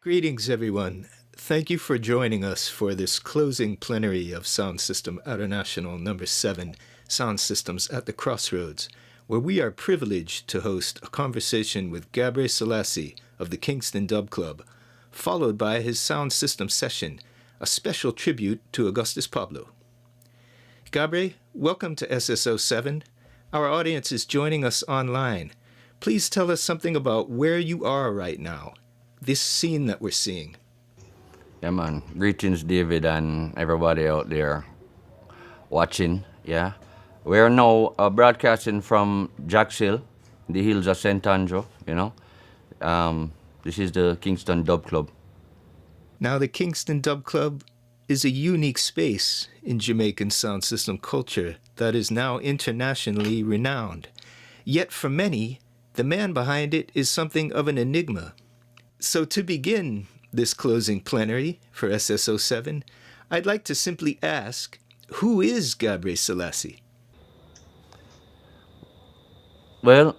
Greetings, everyone. Thank you for joining us for this closing plenary of Sound System Outernational number 7, Sound Systems at the Crossroads, where we are privileged to host a conversation with Gabre Selassie of the Kingston Dub Club, followed by his sound system session, a special tribute to Augustus Pablo. Gabre, welcome to SSO 7. Our audience is joining us online. Please tell us something about where you are right now, this scene that we're seeing. Yeah, man. Greetings, David, and everybody out there watching. Yeah, we're now broadcasting from Jacks Hill, the hills of St. Andrew. This is the Kingston Dub Club. Now, the Kingston Dub Club is a unique space in Jamaican sound system culture that is now internationally renowned. Yet for many, the man behind it is something of an enigma. So to begin this closing plenary for SSO 7, I'd like to simply ask, who is Gabre Selassie? Well,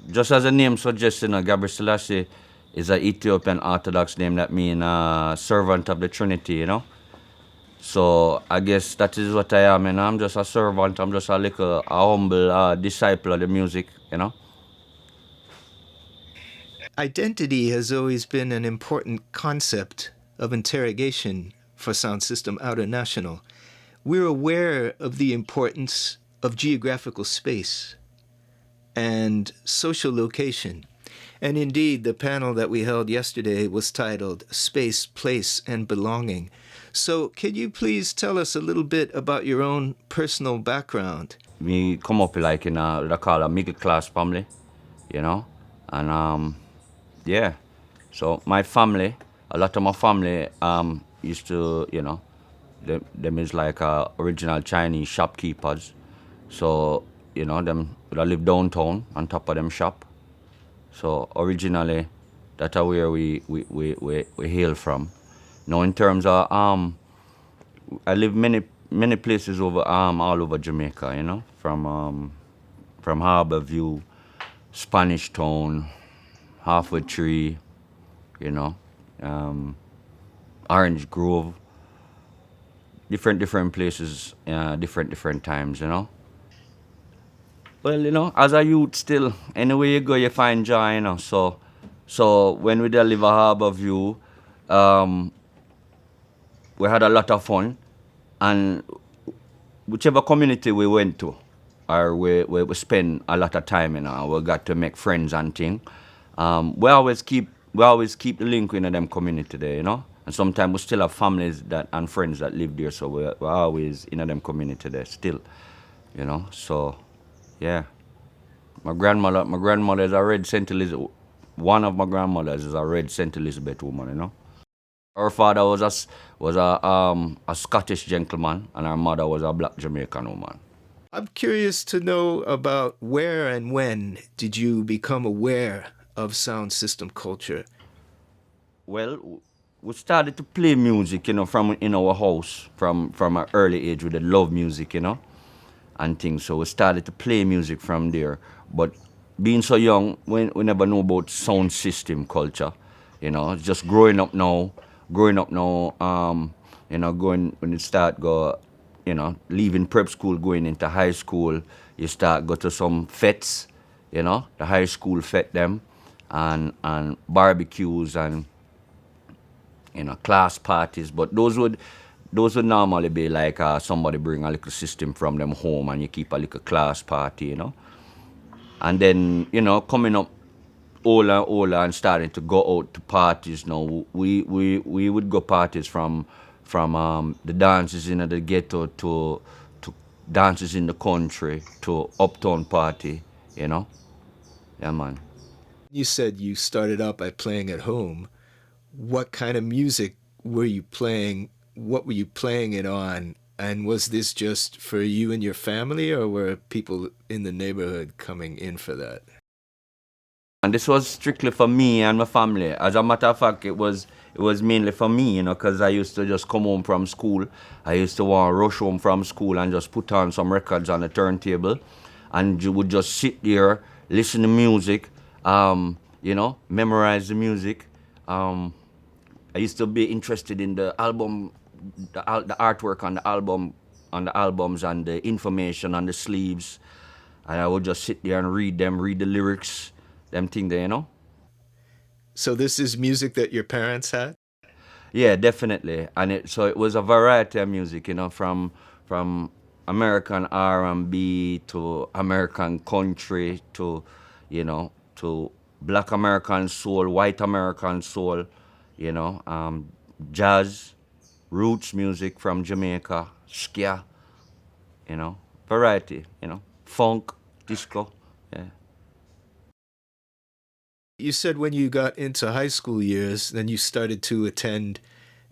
just as the name suggests, Gabre Selassie is an Ethiopian Orthodox name that means servant of the Trinity, So I guess that is what I am, I'm just a servant. I'm just a humble disciple of the music, Identity has always been an important concept of interrogation for Sound System Outernational. We're aware of the importance of geographical space and social location. And indeed, the panel that we held yesterday was titled Space, Place, and Belonging. So can you please tell us a little bit about your own personal background? We come up like in what I call a middle class family, and yeah. So my family, a lot of my family used to, them is like original Chinese shopkeepers. So, them that live downtown on top of them shop. So originally, that's where we hail from. Now in terms of I live many places over all over Jamaica, from Harbour View, Spanish Town, Halfway Tree, Orange Grove, different places, different times, Well, as a youth still, anywhere you go, you find joy, So when we deliver Harbour View, we had a lot of fun, and whichever community we went to, or we spend a lot of time, we got to make friends and things. We always keep the link in them community there, And sometimes we still have families and friends that live there, so we're always in them community there still, So, yeah. My grandmother is a red St. Elizabeth. One of my grandmothers is a red St. Elizabeth woman, Her father was a Scottish gentleman, and her mother was a black Jamaican woman. I'm curious to know about where and when did you become aware of sound system culture? Well, we started to play music, from in our house from an early age. We did love music, and things. So we started to play music from there. But being so young, we never know about sound system culture, Just growing up now, going when you start leaving prep school, going into high school, you start go to some fetes, the high school fete them, and barbecues and class parties. But those would normally be like somebody bring a little system from them home, and you keep a little class party, And then coming up older and starting to go out to parties now. We would go parties from the dances in the ghetto to dances in the country to uptown party, Yeah, man. You said you started out by playing at home. What kind of music were you playing? What were you playing it on? And was this just for you and your family, or were people in the neighborhood coming in for that? And this was strictly for me and my family. As a matter of fact, it was mainly for me, because I used to just come home from school. I used to want to rush home from school and just put on some records on the turntable, and you would just sit there, listen to music, memorize the music, I used to be interested in the album, the artwork on the album, on the albums, and the information on the sleeves, and I would just sit there and read them, read the lyrics, them thing there, you know. So this is music that your parents had? Yeah, definitely. And it was a variety of music, you know, from American R&B to American country to, you know, to Black American soul, White American soul, you know, jazz, roots music from Jamaica, ska, you know, variety, you know, funk, disco, yeah. You said when you got into high school years, then you started to attend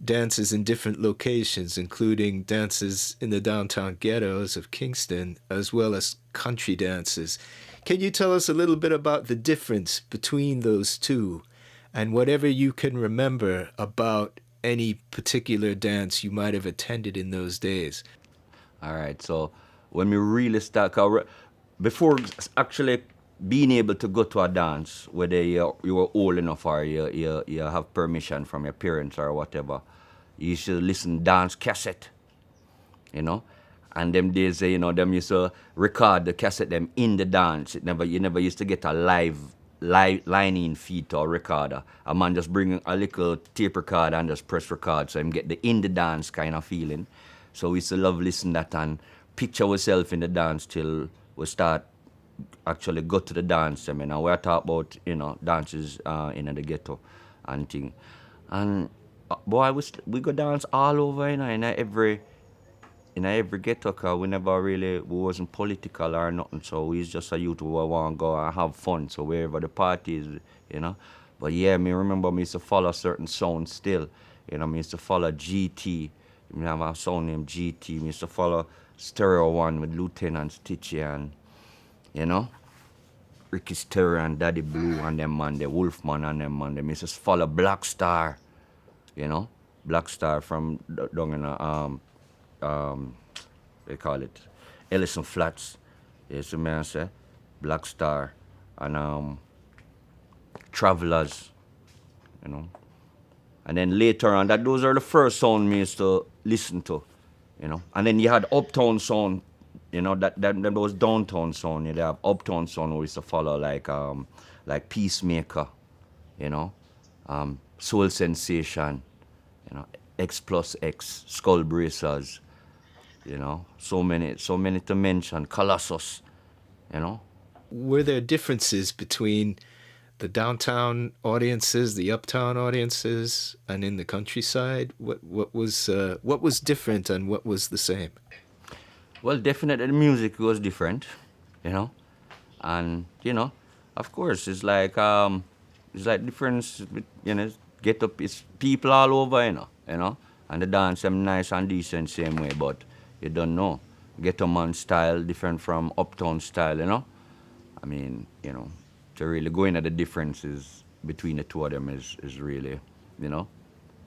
dances in different locations, including dances in the downtown ghettos of Kingston, as well as country dances. Can you tell us a little bit about the difference between those two and whatever you can remember about any particular dance you might have attended in those days? All right. So when we really start, before actually being able to go to a dance, whether you were old enough or you have permission from your parents or whatever, you should listen dance cassette, you know. And them days, you know, them used to record the cassette them in the dance. You never used to get a live line-in feed or recorder. A man just bring a little tape recorder and just press record, so him get the in the dance kind of feeling. So we used to love listen that and picture ourselves in the dance till we start actually go to the dance. I mean, and we're talking about, you know, dances in the ghetto and thing. And boy, we go dance all over, you know, in every ghetto, cause we wasn't political or nothing, so we was just a youth who want to go and have fun, so wherever the party is, you know. But yeah, me remember me used to follow certain sounds still, you know, me used to follow GT, me have a sound named GT, me used to follow Stereo One with Lieutenant Stitchy and, you know, Ricky Stereo and Daddy Blue and them man, the Wolfman and them man, they used to follow Black Star, you know, Black Star from down in they call it Ellison Flats. Yes, the man say Black Star and Travelers, you know. And then later on, that those are the first sound me used to listen to, you know. And then you had Uptown sound, you know, that was downtown sound. You have Uptown sound we used to follow like Peacemaker, you know, Soul Sensation, you know, X plus X, Skull Bracers, you know, so many to mention. Colossus, you know. Were there differences between the downtown audiences, the uptown audiences, and in the countryside? What was different and what was the same? Well, definitely the music was different, you know, and you know, of course, it's like difference, you know, get up, it's people all over, you know, and the dance them nice and decent same way, but you don't know, ghetto man style different from uptown style, you know. I mean, you know, to really go into the differences between the two of them is really, you know,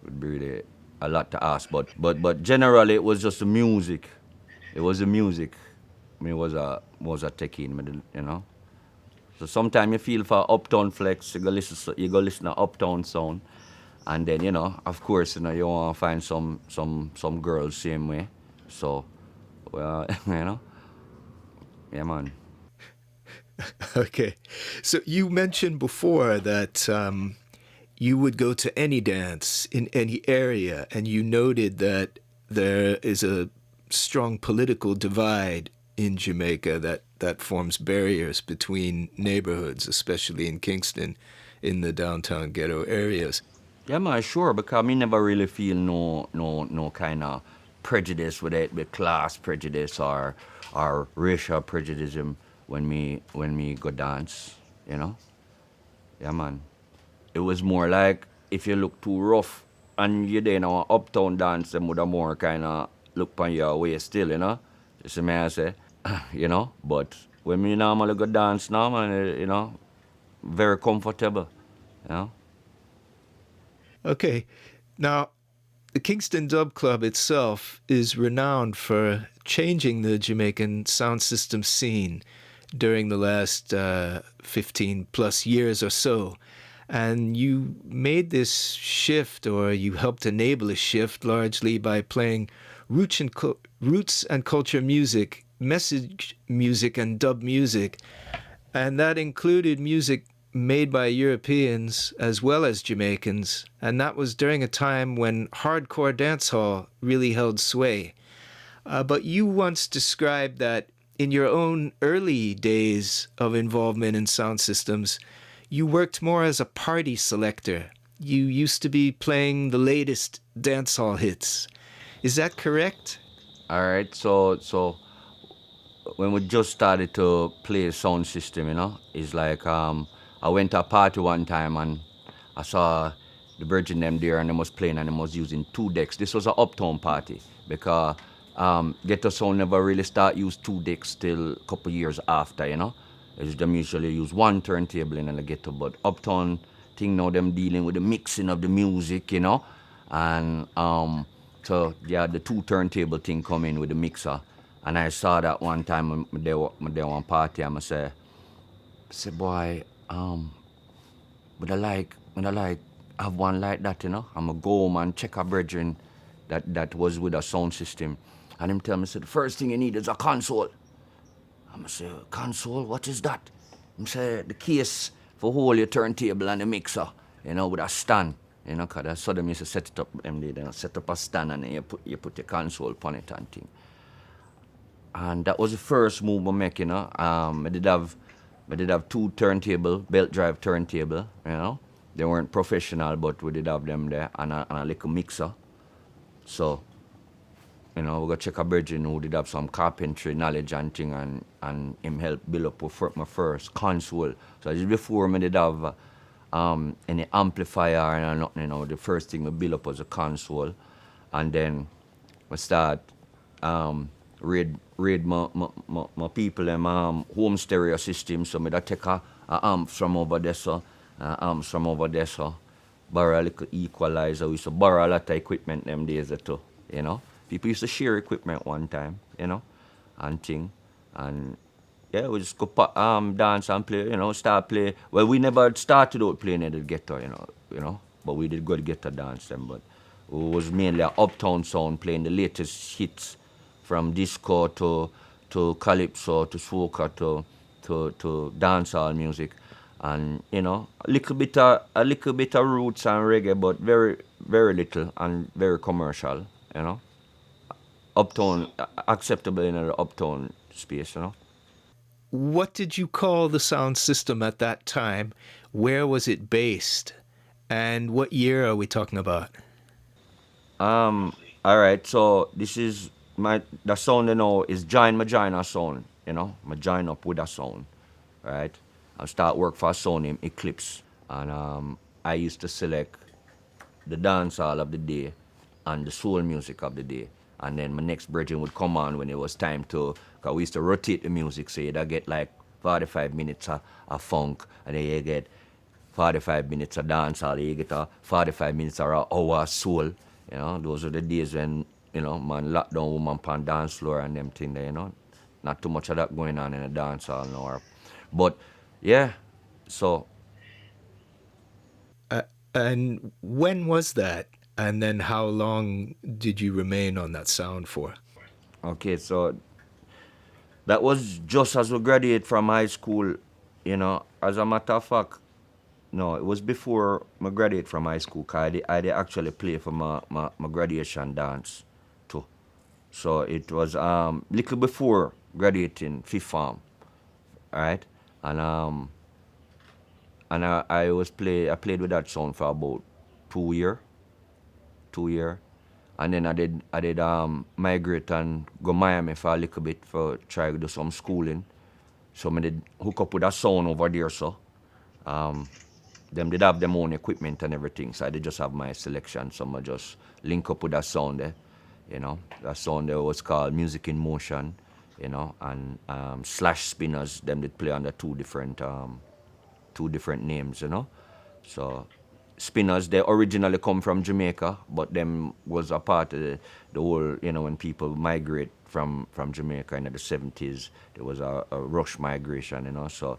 would be really a lot to ask. But generally, it was just the music. It was the music. I mean, it was a taking, you know. So sometimes you feel for uptown flex, you go listen to uptown sound, and then you know, of course, you know, you want to find some girls same way. So, well, you know, yeah, man. Okay. So you mentioned before that you would go to any dance in any area, and you noted that there is a strong political divide in Jamaica that forms barriers between neighborhoods, especially in Kingston, in the downtown ghetto areas. Yeah, man, sure, because me never really feel no kind of prejudice, whether it be class prejudice or racial prejudice when me go dance, you know. Yeah, man. It was more like if you look too rough and you there in our uptown dance, them would have more kind of look on your way still, you know. You see me I say, you know. But when me normally go dance now, man, you know, very comfortable, you know. Okay. Now, the Kingston Dub Club itself is renowned for changing the Jamaican sound system scene during the last 15 plus years or so. And you made this shift, or you helped enable a shift, largely by playing roots and culture music, message music, and dub music. And that included music made by Europeans as well as Jamaicans. And that was during a time when hardcore dancehall really held sway. But you once described that in your own early days of involvement in sound systems, you worked more as a party selector. You used to be playing the latest dancehall hits. Is that correct? All right, so when we just started to play sound system, it's like I went to a party one time and I saw the Virgin them there and they was playing and they was using two decks. This was an uptown party because ghetto sound never really start use two decks till a couple years after. It's them usually use one turntable in the ghetto, but uptown thing now them dealing with the mixing of the music. And so yeah, the two turntable thing come in with the mixer. And I saw that one time when they were one party and I say, boy, when I like have one like that. I'ma go home and check a brethren that was with a sound system. And him tell me, say, the first thing you need is a console. I'ma say, console, what is that? Him say, the case for hold your turntable and the mixer, with a stand. Cause that's so them used to set it up them day, set up a stand and then you put your console upon it and thing. And that was the first move I make, I did have two turntable, belt drive turntable. They weren't professional, but we did have them there, and a little mixer. So, we go check a virgin who did have some carpentry knowledge and thing, and him help build up my first console. So just before me did have any amplifier and nothing, the first thing we build up was a console, and then we start read my people them home stereo system. So me da take a amp from over there, borrow a little equalizer. We used to borrow a lot of equipment them days too. People used to share equipment one time, and thing. And yeah, we just go dance and play, start play. Well, we never started out playing at the ghetto, but we did go to ghetto dance them. But it was mainly an uptown sound, playing the latest hits from disco to calypso to soca to dancehall music, and a little bit of roots and reggae, but very very little and very commercial. Uptown acceptable in the uptown space. What did you call the sound system at that time? Where was it based? And what year are we talking about? All right, so this is the sound is join Magina sound, my join up with a sound, right? I start work for a sound named Eclipse, and I used to select the dancehall of the day and the soul music of the day, and then my next brethren would come on when it was time to, cause we used to rotate the music, so you'd get like 45 minutes of funk, and then you get 45 minutes of dancehall, you get 45 minutes of an hour of soul. Those are the days when, man lock down woman on dance floor and them thing there, Not too much of that going on in the dance hall now. But yeah, so. And when was that? And then how long did you remain on that sound for? Okay, so that was just as we graduated from high school, As a matter of fact, no, it was before I graduated from high school, because I did actually play for my graduation dance too. So it was little before graduating fifth form, right? And I played with that sound for about 2 year, and then I did migrate and go Miami for a little bit for try to do some schooling. So I did hook up with a sound over there, so them did have their own equipment and everything, so I did just have my selection. So I just link up with that sound there, That sound there was called Music in Motion, and Slash Spinners. Them did play under two different names, So Spinners, they originally come from Jamaica, but them was a part of the whole, when people migrate from Jamaica in the 70s, there was a rush migration, so,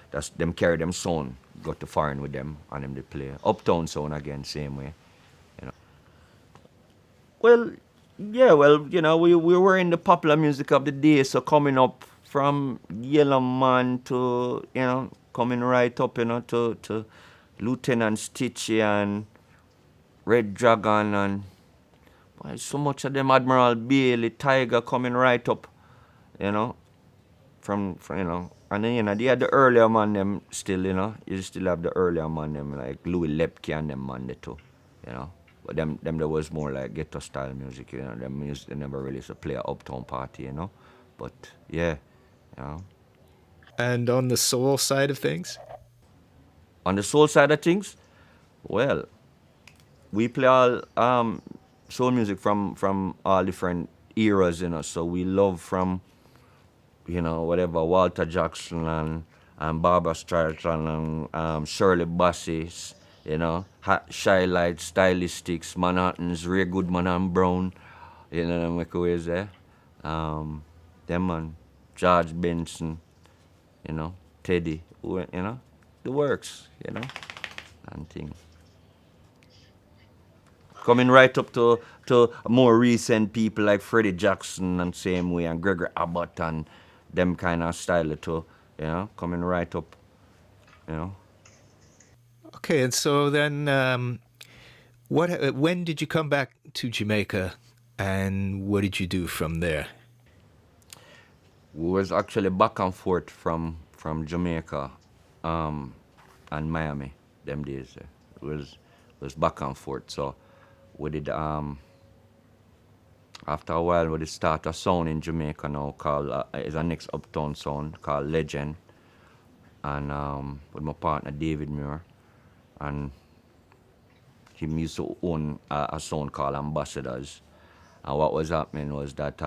that's them carry them sound, go to foreign with them, and them they play. Uptown sound again, same way, you know. Well, yeah, we were in the popular music of the day, so coming up from Yellow Man to, coming right up, to Lieutenant Stitchy and Red Dragon and so much of them, Admiral Bailey, Tiger coming right up, from and then, they had the earlier man them still, you still have the earlier man them like Louis Lepke and them man they too, But them there was more like ghetto style music, them music they never really used to play a uptown party, But yeah, And on the soul side of things? On the soul side of things, well, we play all soul music from all different eras, So we love from, whatever Walter Jackson and Barbara Streisand and Shirley Bassey, Hot Shy Light, Stylistics, Manhattans, Ray Goodman and Brown, them make ways there. Them man, George Benson, Teddy, the works, and things. Coming right up to more recent people like Freddie Jackson and same way, and Gregory Abbott and them kind of style too, coming right up, Okay, and so then when did you come back to Jamaica, and what did you do from there? We was actually back and forth from Jamaica and Miami them days. It was back and forth. So we did after a while we did start a sound in Jamaica now called is a next uptown sound called Legend, and with my partner David Muir, and he used to own a sound called Ambassadors. And what was happening was that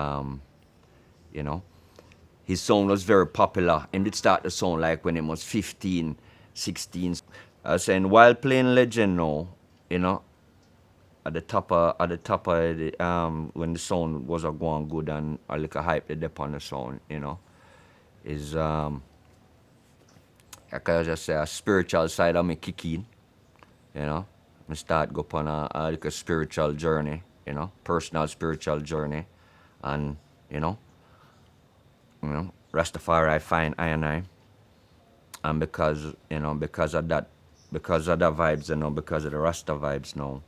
his sound was very popular, and it started to sound like when he was 15, 16. I was saying while playing Legend now, at the top of the, when the sound was going good and a little hype they up on the sound, is I can just say a spiritual side of me kick in, I start go upon a little spiritual journey, personal spiritual journey, and Rastafari find I and I. And because of that, because of the vibes, because of the Rasta vibes now,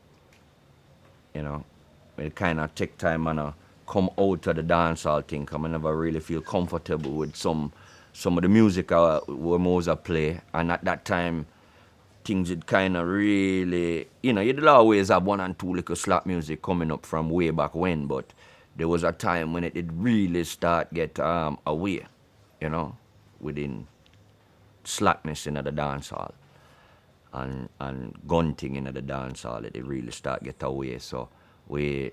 it kind of take time and come out of the dancehall thing. I never really feel comfortable with some of the music we Moza play. And at that time, things would kind of really, you'd always have one and two little slap music coming up from way back when, but there was a time when it did really start get away, within slackness in the dance hall and gun thing in the dance hall, it really start get away. So we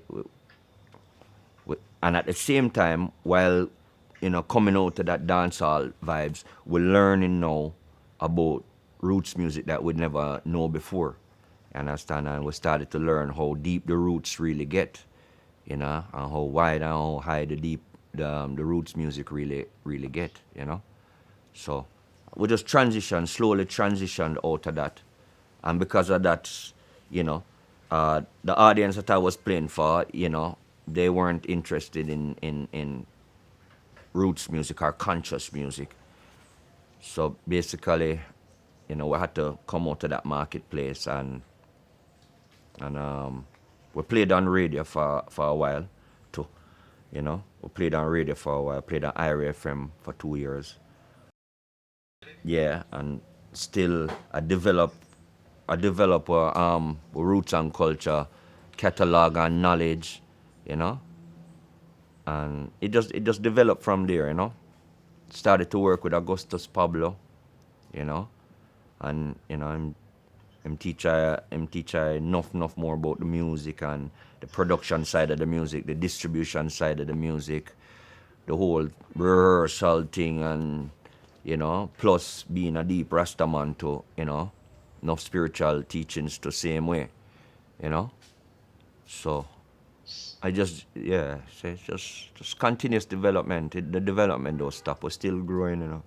and at the same time, while coming out to that dance hall vibes, we're learning now about roots music that we'd never know before. You understand? And we started to learn how deep the roots really get, and how wide and how high the roots music really get, So we just slowly transitioned out of that. And because of that, the audience that I was playing for, they weren't interested in roots music or conscious music. So basically, we had to come out of that marketplace and we played on radio for a while too. We played on radio for a while, played on IRA FM for 2 years. Yeah, and still I develop roots and culture catalog and knowledge, and it just developed from there, Started to work with Augustus Pablo, and I'm teach enough more about the music and the production side of the music, the distribution side of the music, the whole rehearsal thing, and plus being a deep Rastaman too, enough spiritual teachings the same way, you know. So I just, yeah, so it's just continuous development. The development don't stop. We're still growing, you know.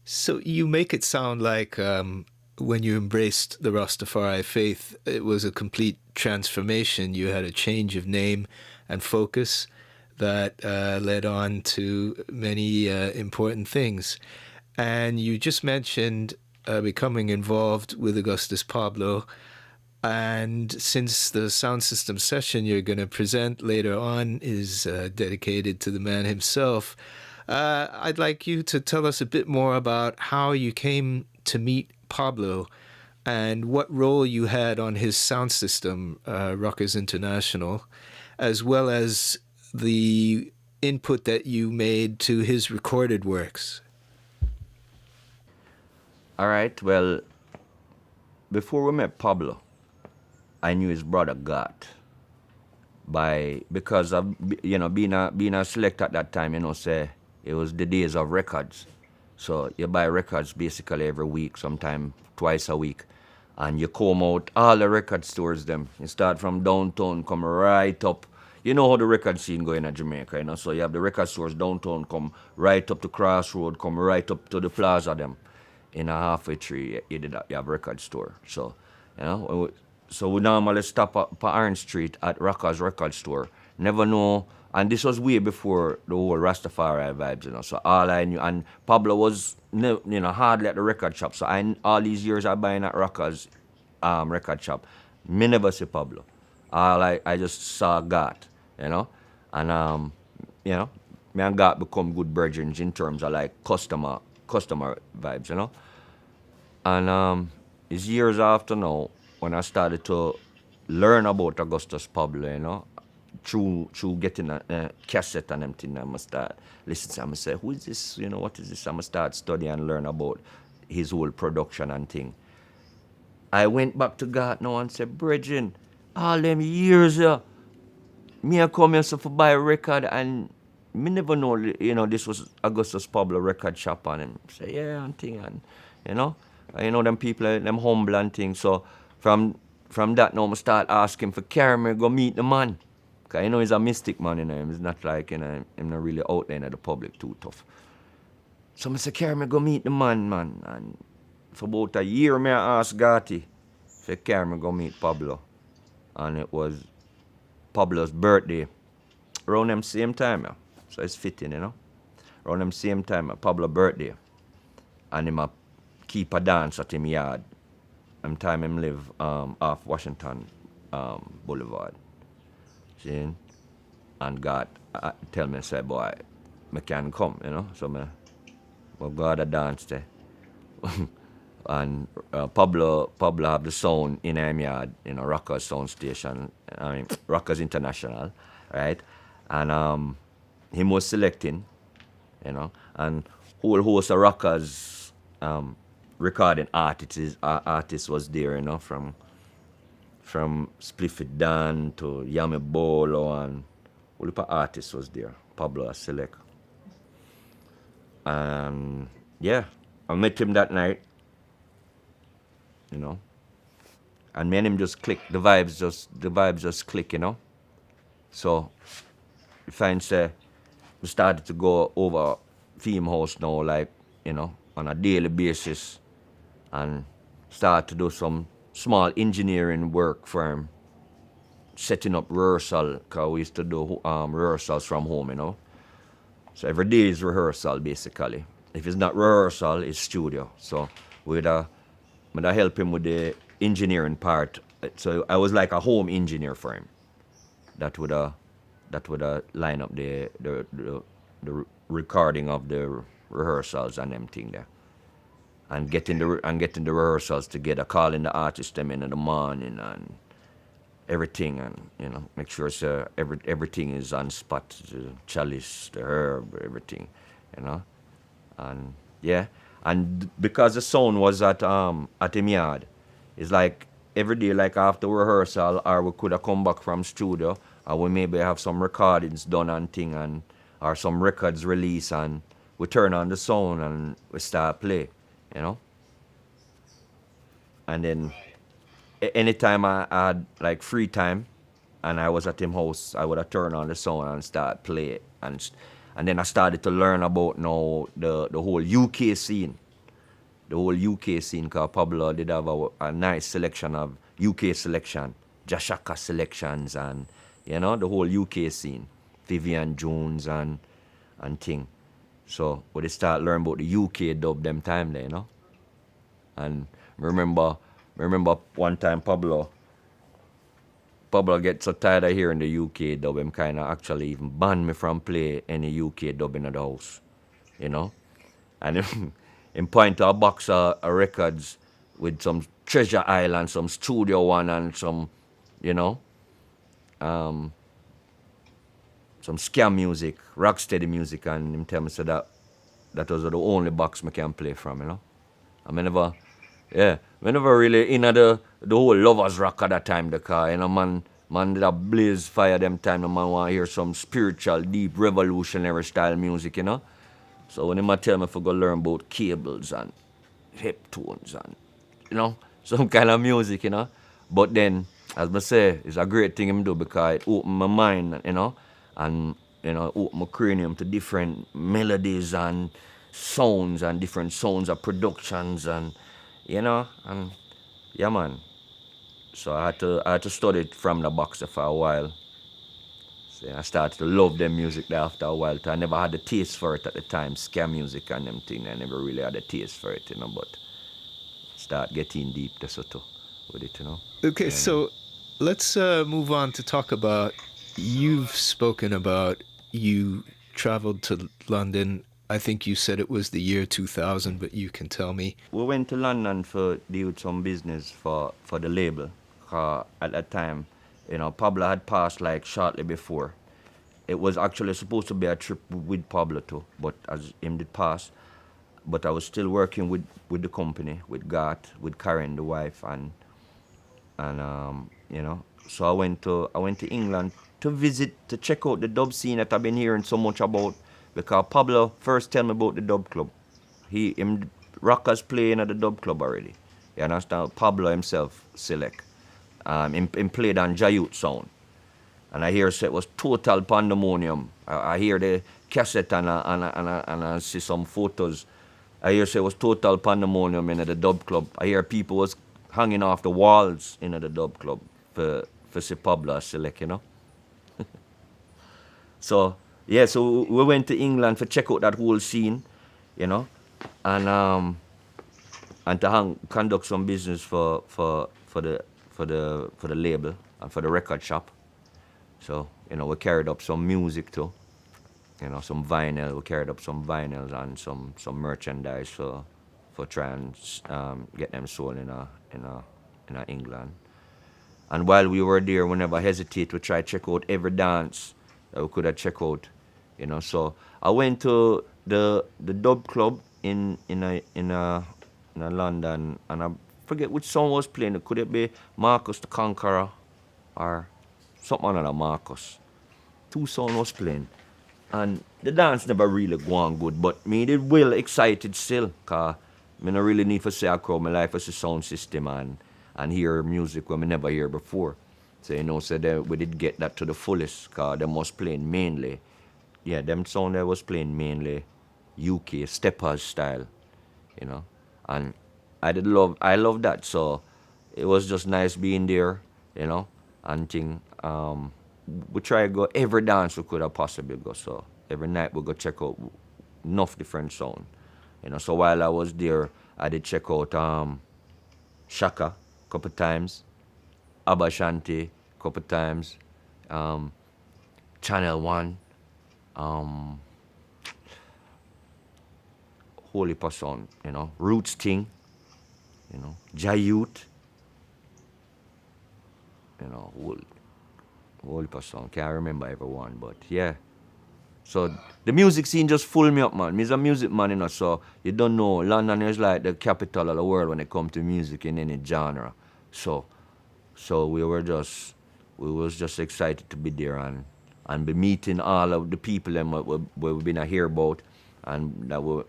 So you make it sound like when you embraced the Rastafari faith, it was a complete transformation. You had a change of name and focus that led on to many important things. And you just mentioned becoming involved with Augustus Pablo. And since the sound system session you're going to present later on is dedicated to the man himself, I'd like you to tell us a bit more about how you came to meet Pablo and what role you had on his sound system, Rockers International, as well as the input that you made to his recorded works. All right, well, before we met Pablo, I knew his brother Gat because of being a selector at that time. Say it was the days of records, so you buy records basically every week, sometime twice a week, and you comb out all the record stores. Them you start from downtown, come right up. You know how the record scene going in Jamaica, So you have the record stores downtown, come right up to Crossroad, come right up to the plaza. Them in a halfway tree, you have record store. So so we normally stop at Orange Street at Rockers Record Store. Never know, and this was way before the whole Rastafari vibes, So all I knew, and Pablo was, hardly at the record shop. So all these years I buying at Rockers record shop, me never see Pablo. All I just saw Gat, and me and Gat become good brethren in terms of like customer vibes, And it's years after now when I started to learn about Augustus Pablo, through getting a cassette and everything. I'm start listen to him and say, who is this? What is this? I'm start studying and learn about his whole production and thing. I went back to God now and said, Bridging, all them years, me I come here so for buy a record and me never know, this was Augustus Pablo record shop and him say, yeah, and thing, and them people, them humble and things. So from that now, I start asking for carry me go meet the man. Because he's a mystic man, He's not like, him not really out there in the public too tough. So I say, carry me go meet the man. And for about a year, I asked Gatti if carry me go meet Pablo. And it was Pablo's birthday. Around them same time, yeah. So it's fitting, Around them same time, Pablo's birthday. And him keep a dance at him yard. And time him live off Washington Boulevard. See? And God tell me, say, boy, I can come, So I go to dance there. And Pablo have the sound in him yard, Rockers sound station, Rockers International, right? And him was selecting, and whole host of Rockers recording artists was there, from Spliffy Dan to Yami Bolo, and all the artists was there. Pablo select. And yeah, I met him that night, and me and him just click. The vibes just click, So if I say we started to go over theme house now, like, on a daily basis, and start to do some small engineering work for him, setting up rehearsal, because we used to do rehearsals from home, So every day is rehearsal, basically. If it's not rehearsal, it's studio. So we'd help him with the engineering part. So I was like a home engineer for him. That would line up the recording of the rehearsals and everything there. And getting the rehearsals together, calling the artists them in the morning and everything, and make sure everything is on spot, the chalice, the herb, everything, and yeah, and because the sound was at him yard, it's like every day, like after rehearsal, or we could have come back from studio, or we maybe have some recordings done and thing, and or some records release, and we turn on the sound and we start play. And then anytime I had like free time and I was at him house, I would have turned on the sound and start play it. And then I started to learn about now the whole UK scene. The whole UK scene, because Pablo did have a nice selection of UK selection, Jashaka selections, and the whole UK scene, Vivian Jones and thing. So we did start learn about the UK dub them time there. And remember one time Pablo get so tired of hearing the UK dub, him kind of actually even banned me from play any UK dub in the house, And him point to a box of records with some Treasure Island, some Studio One, and some, some scam music, rocksteady music, and him tell me so that was the only box I can play from. I never really in the whole lovers rock at that time, the car, man did a blaze fire them time, the man want to hear some spiritual, deep, revolutionary style music, So when him tell me to go learn about cables and hip tones and, some kind of music, But then, as I say, it's a great thing him do because it opened my mind, and, opened my cranium to different melodies and sounds and different sounds of productions and, and yeah, man. So I had to study it from the boxer for a while. So I started to love them music there after a while. I never had the taste for it at the time, scam music and them thing. I never really had a taste for it, but start getting deep with it. Okay, Yeah, so let's move on to talk about, you've spoken about you traveled to London. I think you said it was the year 2000, but you can tell me. we went to London for deal with some business for the label. At that time, Pablo had passed like shortly before. It was actually supposed to be a trip with Pablo too, but as him did pass, but I was still working with the company, with Gat, with Karen, the wife, and so I went to England to visit, to check out the dub scene that I've been hearing so much about, because Pablo first tell me about the dub club. Him rockers playing at the dub club already. You understand? Pablo himself select. Him played on Jayut sound. And I hear it was total pandemonium. I hear the cassette and I see some photos. I hear it was total pandemonium in the dub club. I hear people was hanging off the walls in the dub club for see Pablo select, So so we went to England to check out that whole scene, and to conduct some business for the label and for the record shop. So, we carried up some music too. Some vinyl. We carried up some vinyls and some merchandise for trying get them sold in England. And while we were there, we never hesitate to try check out every dance that we could have check out. So I went to the dub club in London, and I forget which song was playing. Could it be Marcus the Conqueror or something another Marcus? Two songs was playing. And the dance never really go on good, but me did well excited still, because I don't really need to say I crowd my life as a sound system and hear music when I never hear before. So, so we did get that to the fullest, because them was playing mainly, them sound there was playing mainly UK, steppers style, and I love that, so it was just nice being there, and thing. We try to go every dance we could have possibly go. So every night we go check out enough different sound. So while I was there, I did check out Shaka a couple times, Abba Shanti a couple times, Channel One, Holy Person, Roots Thing, Jayut, Whole person. Can't remember everyone, but yeah. So the music scene just full me up, man. Me's a music man, so you don't know. London is like the capital of the world when it comes to music in any genre. So we was just excited to be there and be meeting all of the people that we've been a hear about, and that we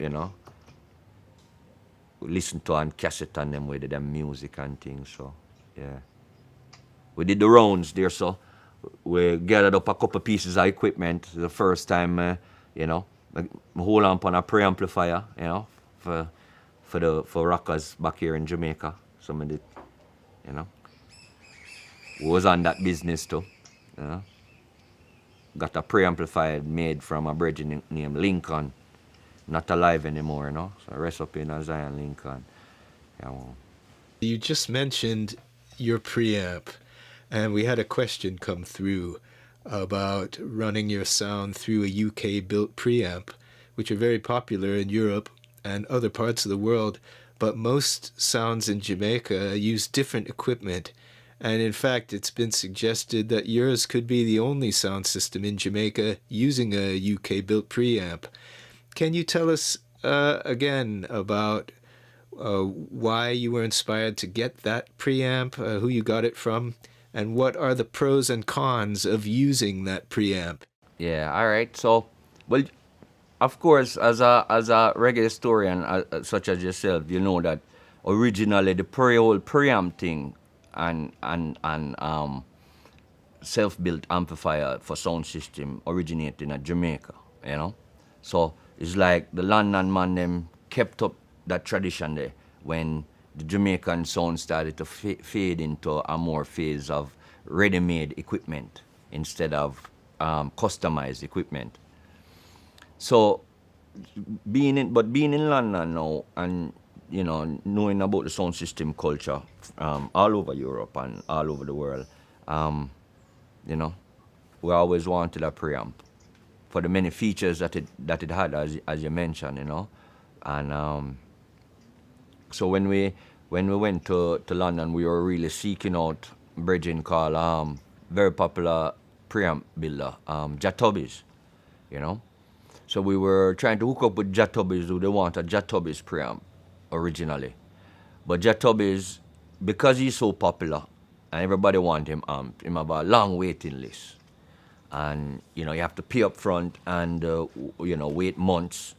listen to on cassette and them with them music and things. So yeah, we did the rounds there. So we gathered up a couple pieces of equipment. The first time, you know, I hold on a preamplifier, you know, for rockers back here in Jamaica. Some of the, you know, was on that business too. You know. Got a preamplifier made from a brethren named Lincoln. Not alive anymore, you know. So rest up in Zion Lincoln. Yeah, well. You just mentioned your preamp, and we had a question come through about running your sound through a UK-built preamp, which are very popular in Europe and other parts of the world, but most sounds in Jamaica use different equipment. And in fact, it's been suggested that yours could be the only sound system in Jamaica using a UK-built preamp. Can you tell us again about why you were inspired to get that preamp, who you got it from, and what are the pros and cons of using that preamp? Yeah, all right. So, well, of course, as a reggae historian such as yourself, you know that originally the whole preamp thing and self-built amplifier for sound system originated in Jamaica, you know. So it's like the London man them kept up that tradition there when the Jamaican sound started to fade into a more phase of ready-made equipment instead of customized equipment. So being in London now and you know knowing about the sound system culture all over Europe and all over the world, you know, we always wanted a preamp for the many features that it had, as you mentioned, you know, and so when we went to London, we were really seeking out brethren called very popular preamp builder, Jatubbies, you know. So we were trying to hook up with Jatubbies who they want a Jatubbies preamp originally. But Jatubbies, because he's so popular and everybody want him him have a long waiting list. And, you know, you have to pay up front and, you know, wait months.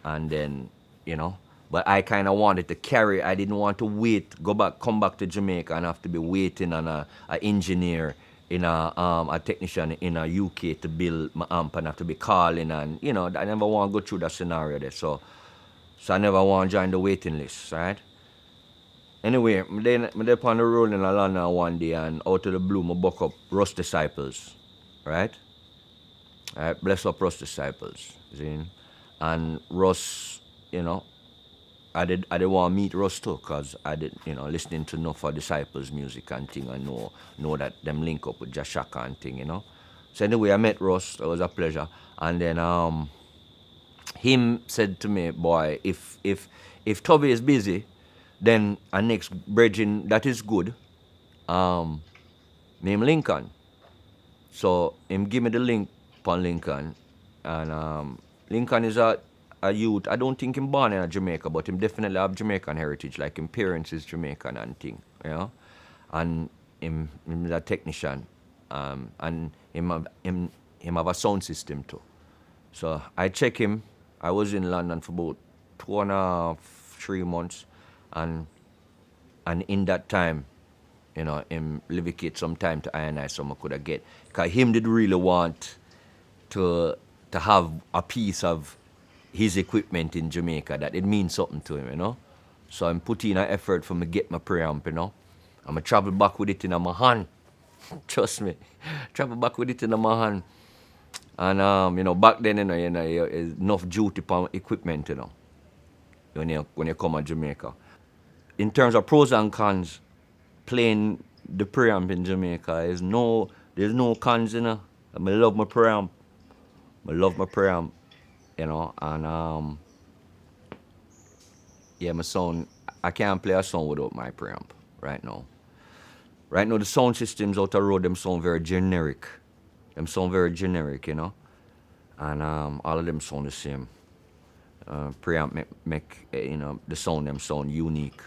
And then, you know, but I kind of wanted to carry, I didn't want to wait, come back to Jamaica and have to be waiting on a engineer in a technician in a UK to build my amp and have to be calling and, you know, I never want to go through that scenario there. So I never want to join the waiting list, right? Anyway, I'm there on the road in London one day and out of the blue, I buck up Rust Disciples, right? Alright, bless up Rust Disciples, see? And Russ, you know, I did want to meet Russ too, cause I did, you know, listening to enough of Disciples music and thing, and know that them link up with Jashaka and thing, you know. So anyway, I met Russ. It was a pleasure. And then him said to me, boy, if Toby is busy, then our next brethren that is good, name Lincoln. So him give me the link upon Lincoln, and Lincoln is a youth. I don't think him born in Jamaica, but him definitely have Jamaican heritage. Like him parents is Jamaican and thing, you know. And him is a technician, and him have a sound system too. So I check him. I was in London for about 2.5, 3 months, and in that time, you know, him levicate some time to ionize some I could have get. Cause him did really want to have a piece of his equipment in Jamaica that it means something to him, you know. So I'm putting in an effort for me get my preamp, you know. I'm gonna travel back with it in my hand. Trust me. Travel back with it in my hand. And you know, back then, you know, enough duty upon equipment, you know, when you come to Jamaica. In terms of pros and cons, playing the preamp in Jamaica there's no cons, you know. I love my preamp. You know, and yeah, my sound, I can't play a song without my preamp right now. Right now, the sound systems out the road, them sound very generic. You know. And all of them sound the same. Preamp make you know, the sound them sound unique.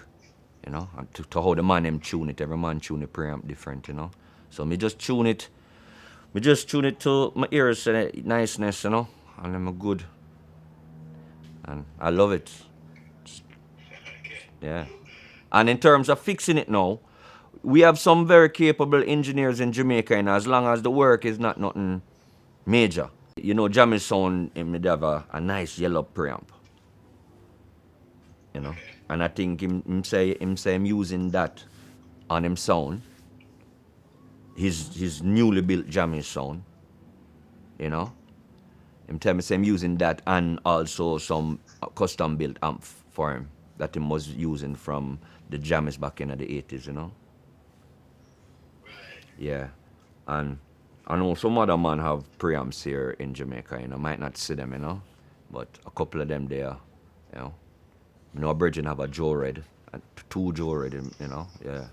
You know, and to how the man them tune it, every man tune the preamp different, you know. So me just tune it to my ears and niceness, you know, and I'm good. And I love it. Yeah. And in terms of fixing it now, we have some very capable engineers in Jamaica, and as long as the work is not nothing major. You know, Jamie's sound, him have a nice yellow preamp. You know, and I think him say him using that on him sound, his newly built Jamie's sound. You know, him tell me say him using that and also some custom built amp for him that he was using from the Jammies back in the 80s. You know. Yeah, and I know some other man have preamps here in Jamaica, you know, might not see them, you know, but a couple of them there, you know. You know, a Virgin have a Joe Red, and two Joe Red, you know, yeah.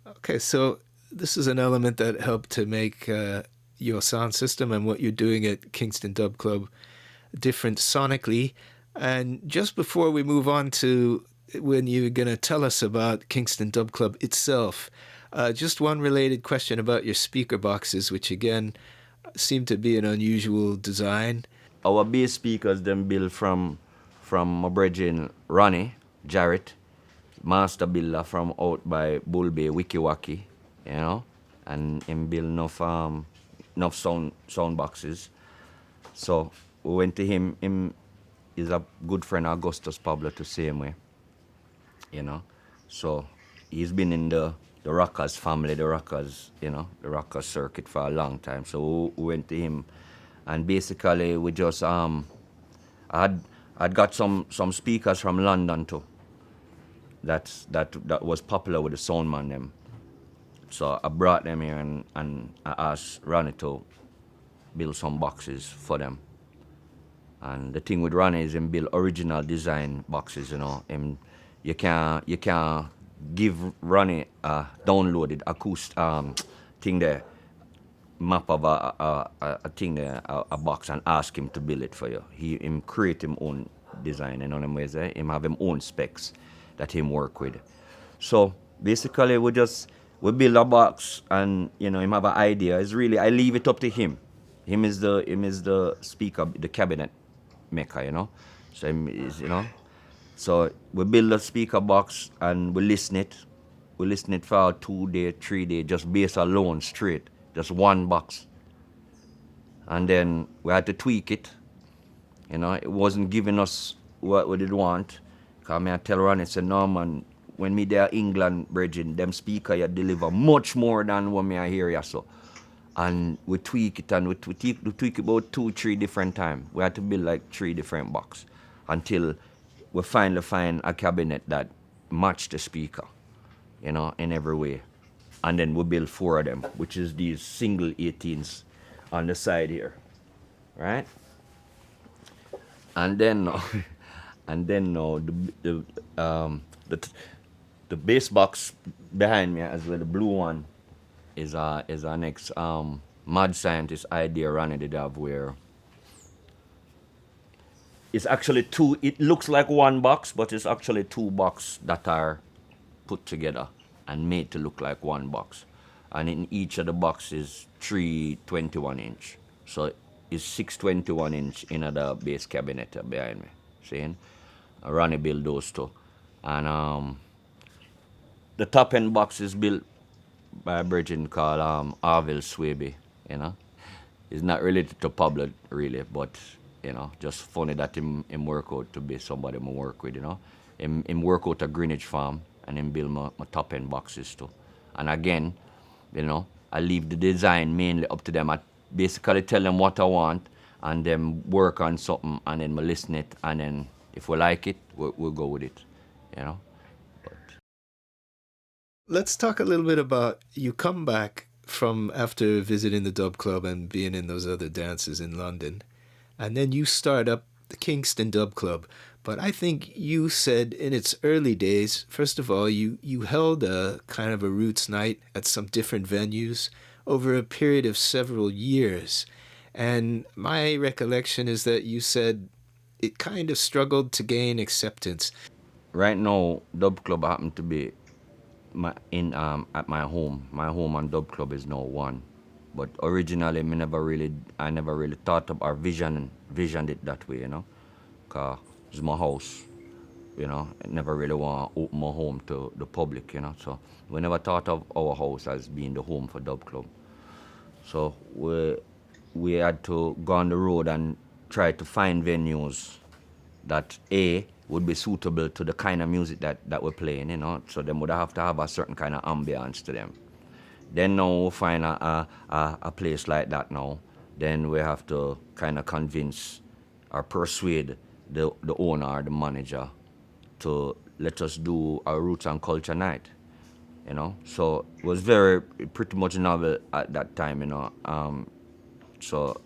Okay, so this is an element that helped to make your sound system and what you're doing at Kingston Dub Club different sonically. And just before we move on to when you're going to tell us about Kingston Dub Club itself, just one related question about your speaker boxes, which again seem to be an unusual design. Our bass speakers them built from my brethren Ronnie Jarrett, master builder from out by Bull Bay, Wikiwaki, you know, and him build enough sound boxes. So we went to him. Him is a good friend, Augustus Pablo, to same way, you know. So he's been in the Rockers family, the Rockers, you know, the Rockers circuit for a long time. So we went to him, and basically we just I'd got some speakers from London too. That was popular with the sound man them. So I brought them here and I asked Ronnie to build some boxes for them. And the thing with Ronnie is him build original design boxes, you know. You can give Ronnie a downloaded acoustic thing there, map of a thing there, a box, and ask him to build it for you. Him create him own design, you know what I mean? Him have him own specs that him work with. So basically we build a box, and you know, him have an idea. It's really, I leave it up to him. Him is the speaker, the cabinet maker, you know. So him is, you know. So we build a speaker box and we listen it. We listen it for 2 days, 3 days, just bass alone, straight, just one box. And then we had to tweak it. You know, it wasn't giving us what we did want. Cause I tell Ronnie, I said, no man, when me there England, Bridging, them speaker you deliver much more than what me I hear you so. And we tweak it, and we tweak it about 2-3 different times. We had to build like 3 different boxes until we finally find a cabinet that matched the speaker, you know, in every way. And then we build 4 of them, which is these single 18s on the side here, right? And then now the bass box behind me as well, the blue one, is our next mad scientist idea Ronnie did have, where it's actually 2. It looks like one box, but it's actually 2 boxes that are put together and made to look like one box. And in each of the boxes, 3 21-inch. So it's 6 21-inch in the bass cabinet behind me. Seeing? Ronnie built those two. And the top end box is built by a virgin called Arville Swaby, you know. He's not related to Pablo really, but you know, just funny that him work out to be somebody I work with, you know. Him work out a Greenwich farm and him build my top end boxes too. And again, you know, I leave the design mainly up to them. I basically tell them what I want and then work on something, and then we listen it, and then if we like it, we'll go with it, you know. Let's talk a little bit about, you come back from after visiting the Dub Club and being in those other dances in London, and then you start up the Kingston Dub Club. But I think you said in its early days, first of all, you held a kind of a roots night at some different venues over a period of several years. And my recollection is that you said it kind of struggled to gain acceptance. Right now, Dub Club happened to be at my home. My home and Dub Club is now one. But originally, I never really thought of or visioned it that way, you know. 'Cause it's my house. never really want to open my home to the public, So we never thought of our house as being the home for Dub Club. So we had to go on the road and try to find venues that would be suitable to the kind of music that we're playing, So them would have to have a certain kind of ambience to them. Then now we find a place like that now. Then we have to kind of convince or persuade the owner or the manager to let us do a roots and culture night, So it was pretty much novel at that time, So,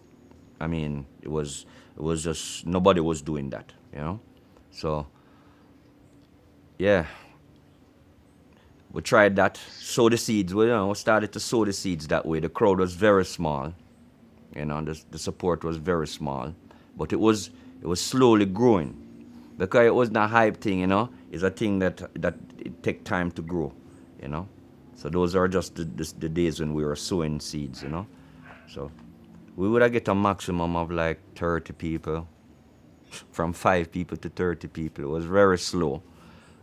I mean, it was just nobody was doing that, So, yeah, we tried that, sow the seeds. We started to sow the seeds that way. The crowd was very small, the support was very small, but it was slowly growing because it wasn't a hype thing, It's a thing that it take time to grow, So those are just the days when we were sowing seeds, So we would have get a maximum of like 30 people, from 5 people to 30 people. It was very slow,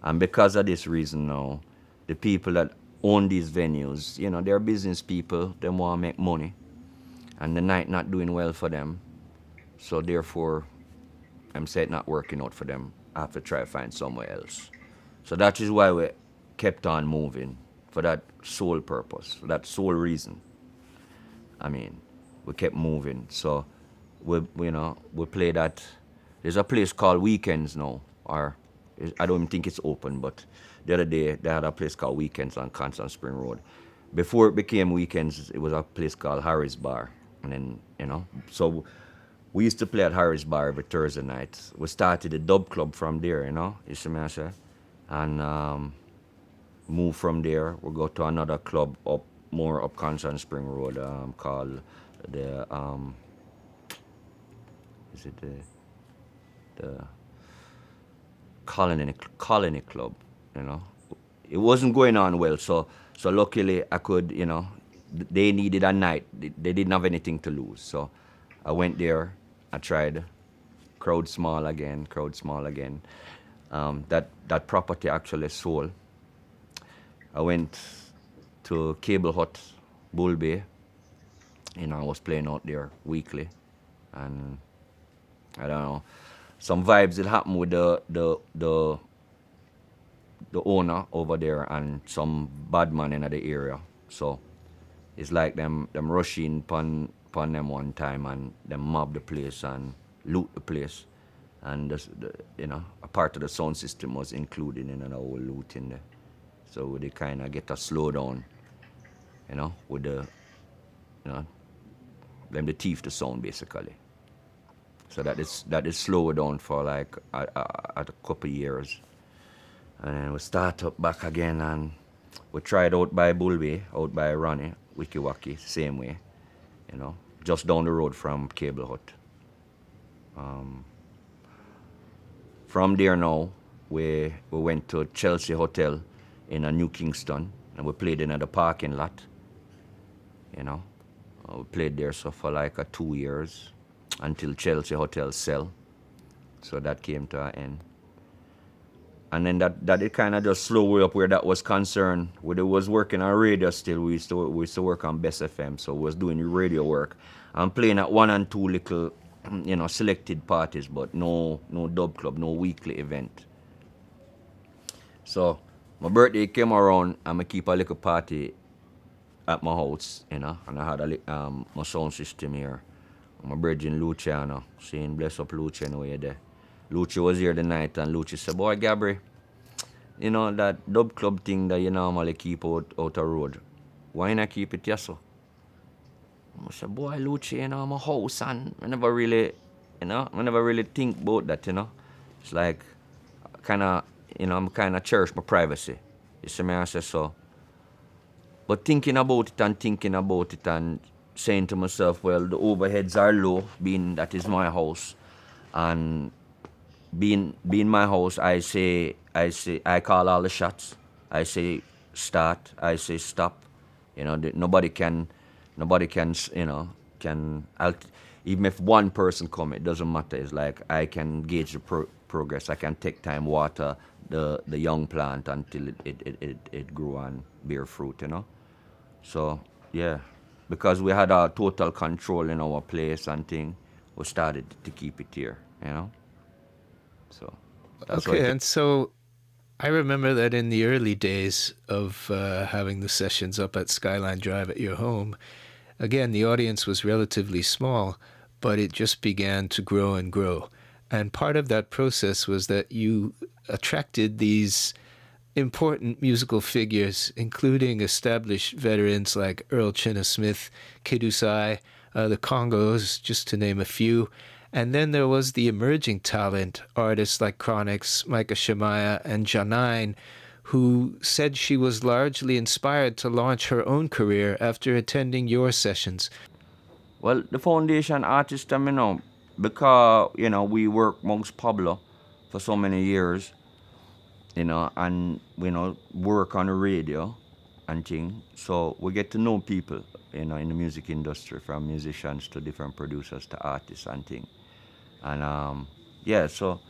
and because of this reason now, the people that own these venues, they're business people. They want to make money, and the night not doing well for them. So therefore, I'm saying not working out for them. I have to try to find somewhere else. So that is why we kept on moving, for that sole purpose, for that sole reason. I mean, we kept moving. So we played at, there's a place called Weekends now, or I don't even think it's open, but the other day they had a place called Weekends on Constant Spring Road. Before it became Weekends, it was a place called Harry's Bar. And then, so we used to play at Harry's Bar every Thursday night. We started the Dub Club from there, you see me I say? And move from there. We'll go to another club more up Constant Spring Road, called the, is it the Colony Club, It wasn't going on well, so luckily I could, they needed a night. They didn't have anything to lose, so I went there. I tried. Crowd small again. That property actually sold. I went to Cable Hut, Bull Bay. I was playing out there weekly, and I don't know, some vibes that happened with the owner over there and some bad man in the area. So it's like them rushing upon them one time and them mob the place and loot the place, and a part of the sound system was included in the whole looting there. So they kind of get a slowdown, with the them the thief the sound basically. So that is slowed down for like a couple years, and then we start up back again, and we tried out by Bulby, out by Ronnie, Wiki Waki, same way, just down the road from Cable Hut. From there now, we went to Chelsea Hotel in a New Kingston, and we played in the parking lot. We played there for like 2 years until Chelsea Hotel sell. So that came to an end. And then that it kind of just slowed way up where that was concerned. We was working on radio still. We used to work on Best FM, so we was doing radio work. I'm playing at 1 and 2 little, selected parties, but no dub club, no weekly event. So my birthday came around, and I keep a little party at my house, and I had my sound system here. My brethren Luciano, saying bless up Luciano when you're there. Luci was here the night, and Luci said, boy, Gabre, that dub club thing that you normally keep out the road, why not keep it yourself? I said, boy, Luci, my house, and I never really think about that, It's like, I'm kind of cherish my privacy. You see me, I say so. But thinking about it and saying to myself, well, the overheads are low, being that is my house, and being my house, I call all the shots. I say start, I say stop. Nobody can, even if one person come, it doesn't matter. It's like I can gauge progress. I can take time water the young plant until it grew and bear fruit, you know. So yeah, because we had a total control in our place and thing, we started to keep it here, you know. So that's why Okay, it. and so I remember that in the early days of having the sessions up at Skyline Drive at your home, again, the audience was relatively small, but it just began to grow and grow. And part of that process was that you attracted these important musical figures, including established veterans like Earl Chinna Smith, Kidusai, the Congos, just to name a few. And then there was the emerging talent, artists like Chronix, Micah Shemaiah, and Janine, who said she was largely inspired to launch her own career after attending your sessions. Well, the foundation artist, you know, because you know we work amongst Pablo for so many years, you know, and you know work on the radio and thing. So we get to know people, you know, in the music industry, from musicians to different producers to artists and thing. And yeah, so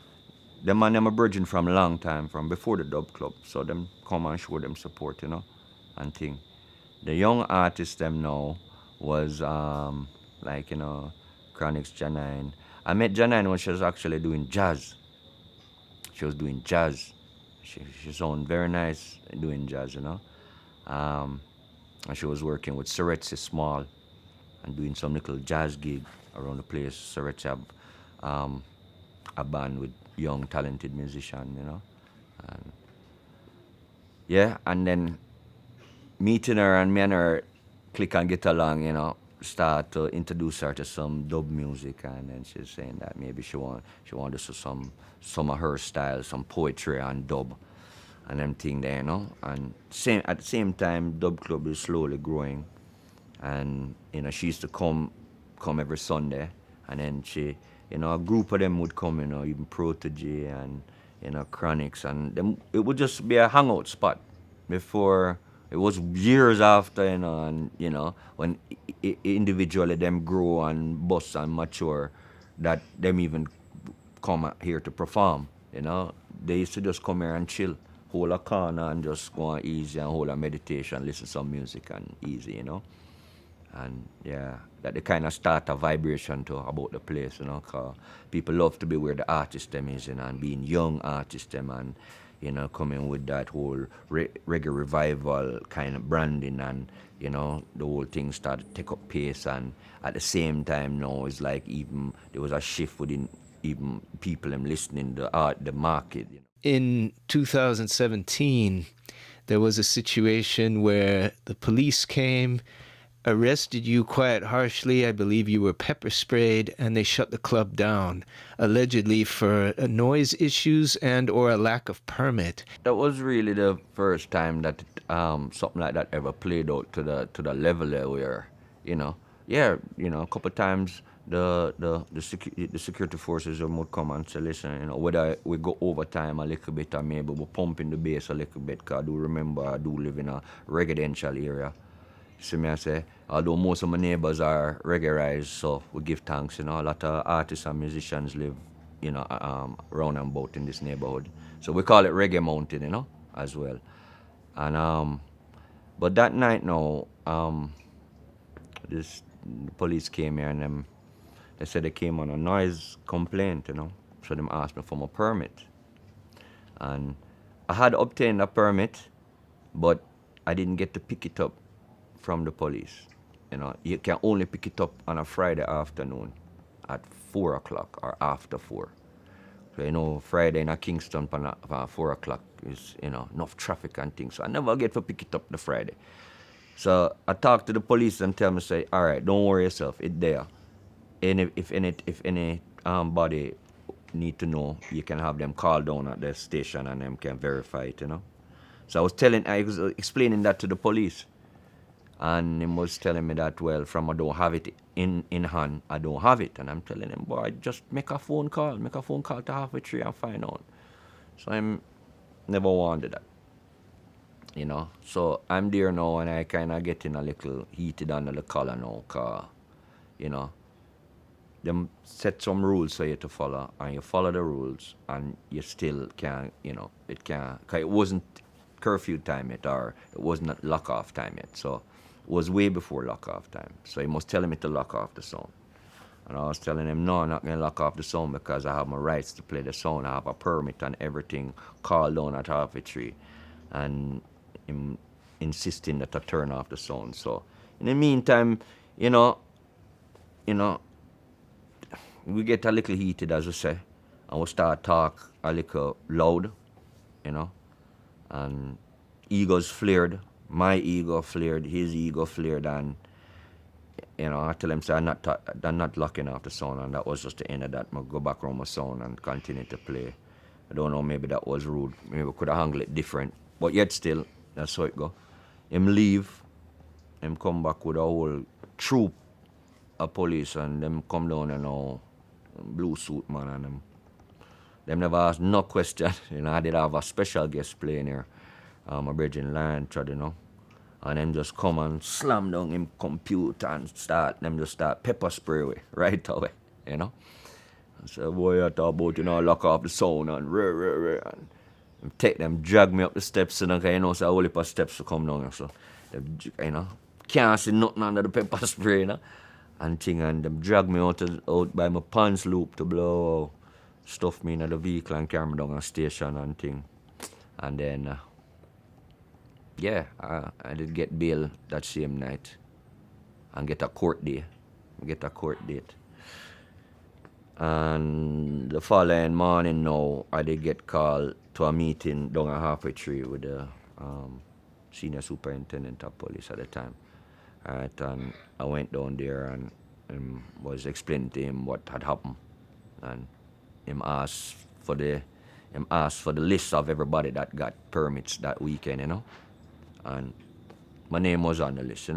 them and them a virgin from a long time, from before the Dub Club. So them come and show them support, you know, and thing. The young artists them now was like, you know, Chronix Janine. I met Janine when she was actually doing jazz. She was doing jazz. She sounded very nice doing jazz, you know. Um, and she was working with Seretsi Small and doing some little jazz gig around the place. Seretsi have a band with young talented musician, you know. And yeah, and then meeting her and me and her click and get along, you know, start to introduce her to some dub music, and then she's saying that maybe she want to do some of her style, some poetry and dub and them thing there, you know. And same at the same time Dub Club is slowly growing, and you know, she used to come every Sunday, and then she, you know, a group of them would come, you know, even Protege and, you know, Chronix, and them, it would just be a hangout spot before. It was years after, you know, and you know, when individually them grow and bust and mature, that them even come here to perform, you know. They used to just come here and chill, hold a corner and just go on easy and hold a meditation, listen to some music and easy, you know. And yeah, that they kind of start a vibration to about the place, you know, cause people love to be where the artist them is, you know, and being young artist them, and you know, coming with that whole reggae revival kind of branding, and you know, the whole thing started to take up pace, and at the same time now it's like even there was a shift within even people them listening the art, the market, you know. In 2017, there was a situation where the police came, arrested you quite harshly. I believe you were pepper sprayed, and they shut the club down, allegedly for noise issues and or a lack of permit. That was really the first time that something like that ever played out to the level there where, you know, yeah, you know, a couple of times the security forces would come and say, listen, you know, whether we go overtime a little bit or maybe we pump in the bass a little bit, because I do remember I do live in a residential area. See me I say, although most of my neighbors are reggae, so we give thanks, you know, a lot of artists and musicians live, you know, around and about in this neighborhood. So we call it Reggae Mountain, you know, as well. And but that night now, this the police came here, and they said they came on a noise complaint, you know. So them asked me for my permit. And I had obtained a permit, but I didn't get to pick it up from the police. You know, you can only pick it up on a Friday afternoon at 4 o'clock or after 4. So, you know, Friday in a Kingston at 4 o'clock is, you know, enough traffic and things. So I never get to pick it up the Friday. So I talk to the police and tell me, say, all right, don't worry yourself, it's there. And if any body need to know, you can have them call down at the station and them can verify it, you know. So I was explaining that to the police. And he was telling me that, well, from I don't have it in hand, I don't have it. And I'm telling him, boy, just make a phone call to halfway through and find out. So I'm never wanted that, you know. So I'm there now, and I kind of getting a little heated under the collar now, cause, you know, them set some rules for you to follow, and you follow the rules, and you still can't, it can't, cause it wasn't curfew time yet, or it wasn't lock off time yet, so it was way before lock off time. So he was telling me to lock off the sound. And I was telling him, no, I'm not going to lock off the sound because I have my rights to play the sound. I have a permit and everything called down at half a tree. And him insisting that I turn off the sound. So in the meantime, you know, we get a little heated, as we say. And we start talk a little loud, and egos flared. My ego flared, his ego flared, and I tell him, say, I'm not locking off the sound, and that was just the end of that. I'll go back around my sound and continue to play. I don't know, maybe that was rude. Maybe we could have handled it different. But yet still, that's how it go. Him leave, him come back with a whole troop of police, and them come down and blue suit man, and them never asked no question. I did have a special guest playing here, my brethren Lion Trod, and them just come and slam down him computer and start pepper spray away right away, I said, boy, I talk about, lock off the sound and take them, drag me up the steps, so a whole heap of steps to come down, so, can't see nothing under the pepper spray, and them drag me out by my pants loop to blow, stuff me in the vehicle and carry me down a station and thing, and then, I did get bail that same night and get a court date. And the following morning now, I did get called to a meeting down at halfway tree with the senior superintendent of police at the time. Alright, and I went down there and was explaining to him what had happened. And him asked for the list of everybody that got permits that weekend, and my name was on the list,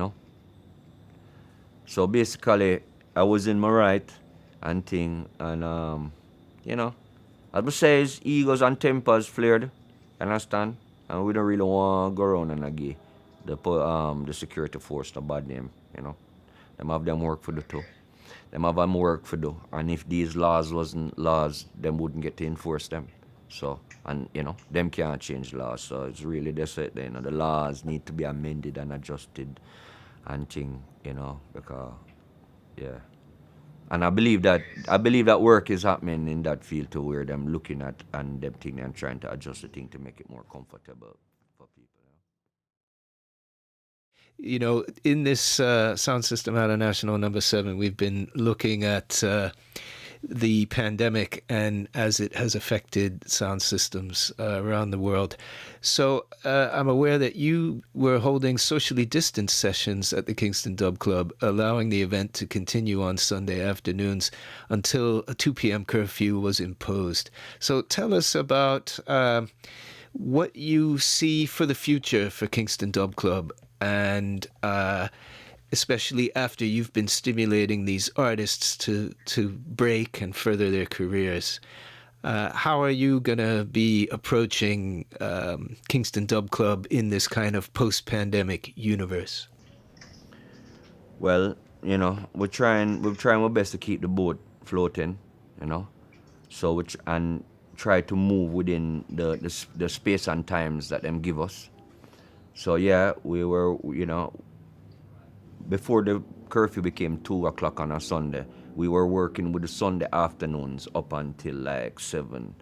So basically, I was in my right and thing, and as I say, his egos and tempers flared, understand? And we don't really want to go around and give the security force a bad name, Them have them work for do too. Them have them work for do, and if these laws wasn't laws, them wouldn't get to enforce them. So, and them can't change laws. So it's really this, the laws need to be amended and adjusted and thing, because and I believe that work is happening in that field too, where them looking at and them thing and trying to adjust the thing to make it more comfortable for people. In this Sound System Outernational number 7, we've been looking at the pandemic and as it has affected sound systems around the world. So I'm aware that you were holding socially distanced sessions at the Kingston Dub Club, allowing the event to continue on Sunday afternoons until a 2 p.m. curfew was imposed. So tell us about what you see for the future for Kingston Dub Club, and especially after you've been stimulating these artists to break and further their careers. How are you going to be approaching Kingston Dub Club in this kind of post-pandemic universe? Well, we're trying our best to keep the boat floating, so and try to move within the space and times that them give us. So we were, before the curfew became 2 o'clock on a Sunday, we were working with the Sunday afternoons up until like 7,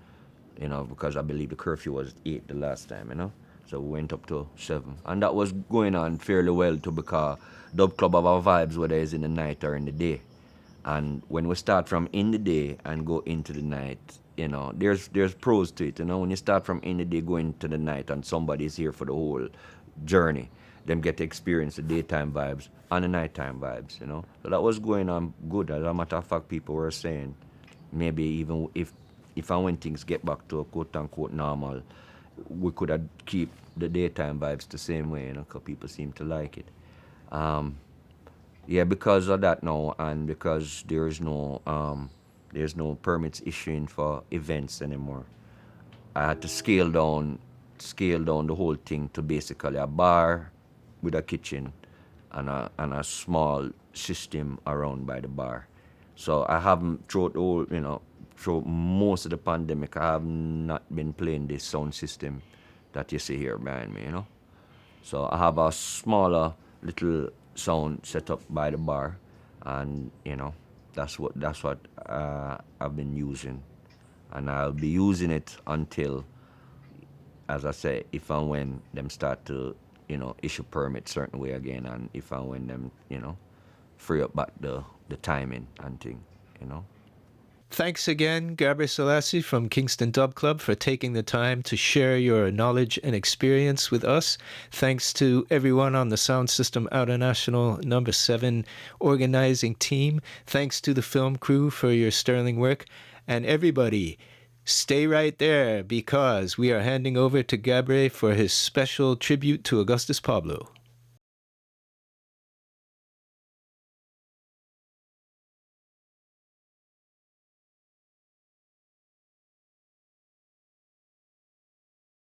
because I believe the curfew was 8 the last time, So we went up to 7. And that was going on fairly well too, because Dub Club have our vibes, whether it's in the night or in the day. And when we start from in the day and go into the night, there's pros to it, When you start from in the day going to the night and somebody's here for the whole journey, them get to experience the daytime vibes and the nighttime vibes, So that was going on good. As a matter of fact, people were saying maybe even if and when things get back to a quote-unquote normal, we could have keep the daytime vibes the same way, because people seem to like it. Because of that now, and because there's no permits issuing for events anymore, I had to scale down the whole thing to basically a bar with a kitchen and a small system around by the bar. So I haven't throughout all, through most of the pandemic, I have not been playing this sound system that you see here behind me, So I have a smaller little sound set up by the bar, and that's what I've been using, and I'll be using it until, as I say, if and when them start to, issue permits certain way again, and if and when them, free up back the timing and thing, Thanks again, Gabre Selassie from Kingston Dub Club, for taking the time to share your knowledge and experience with us. Thanks to everyone on the Sound System Outernational number 7 organizing team. Thanks to the film crew for your sterling work. And everybody, stay right there, because we are handing over to Gabre for his special tribute to Augustus Pablo.